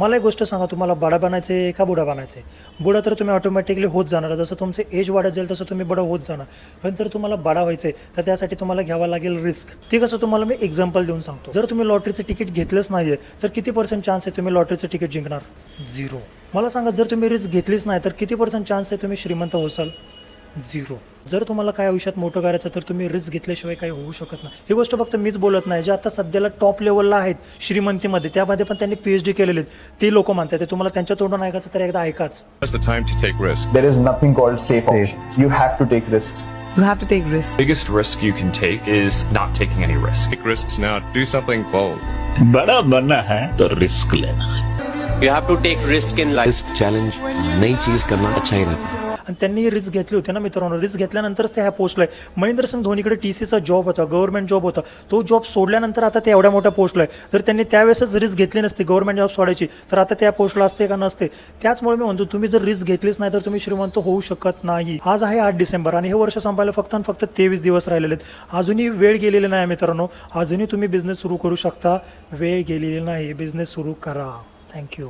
मला एक गोष्ट सांगा, तुम्हाला बडा बनायचं आहे का बुडा बनायचं आहे? बुडा तर तुम्ही ऑटोमॅटिकली होत जाणार, जसं तुमचे एज वाढत जाईल तसं तुम्ही बडा होत जाणार. पण जर तुम्हाला बडा व्हायचं आहे तर त्यासाठी तुम्हाला घ्यावं लागेल रिस्क. ते कसं तुम्हाला मी एक्झाम्पल देऊन सांगतो. जर तुम्ही लॉटरीचं तिकीट घेतलंच नाही आहे तर किती % चान्स आहे तुम्ही लॉटरीचं तिकीट जिंकणार? 0. मला सांगा, जर तुम्ही रिस्क घेतलीच नाही तर किती % चान्स आहे तुम्ही श्रीमंत होसाल? 0. जर तुम्हाला काय आयुष्यात मोठं करायचं तर तुम्ही रिस्क घेतल्याशिवाय काही होऊ शकत नाही. ही गोष्ट फक्त मीच बोलत नाही, जे आता सध्याला टॉप लेवलला आहेत श्रीमंतीमध्ये, त्यामध्ये पण त्यांनी PhD केलेले आहेत, ते लोक म्हणतात. ते तुम्हाला त्यांच्या तोंडून ऐकायचं तर एकदा ऐकाच. That's the time to take risks. There is nothing called safe options. You have to take risks. You have to take risks. Biggest risk you can take is not taking any risks. Take risks now. Do something bold. बड़ा बनना है तो risk लेना है. You have to take risk in life. Challenge नई चीज करना अच्छा ही रहता है. आणि त्यांनी रिस्क घेतली होती ना मित्रांनो. रिस्क घेतल्यानंतरच ते ह्या पोस्टला आहे. महेंद्र सिंग धोनीकडे TCचा जॉब होता, गव्हर्नमेंट जॉब होता. तो जॉब सोडल्यानंतर आता ते एवढ्या मोठ्या पोस्टला आहे. जर त्यांनी त्यावेळेसच रिस्क घेतली नसती गव्हर्नमेंट जॉब सोडायची तर आता त्या पोस्टला असते का नसते. त्याचमुळे मी म्हणतो, तुम्ही जर रिस्क घेतलीच नाही तर तुम्ही श्रीमंत होऊ शकत नाही. आज आहे 8 डिसेंबर आणि हे वर्ष संपायला फक्त आणि फक्त 23 दिवस राहिलेले आहेत. अजूनही वेळ गेलेली नाही मित्रांनो. अजूनही तुम्ही बिझनेस सुरू करू शकता. वेळ गेलेली नाही. बिझनेस सुरू करा. थँक्यू.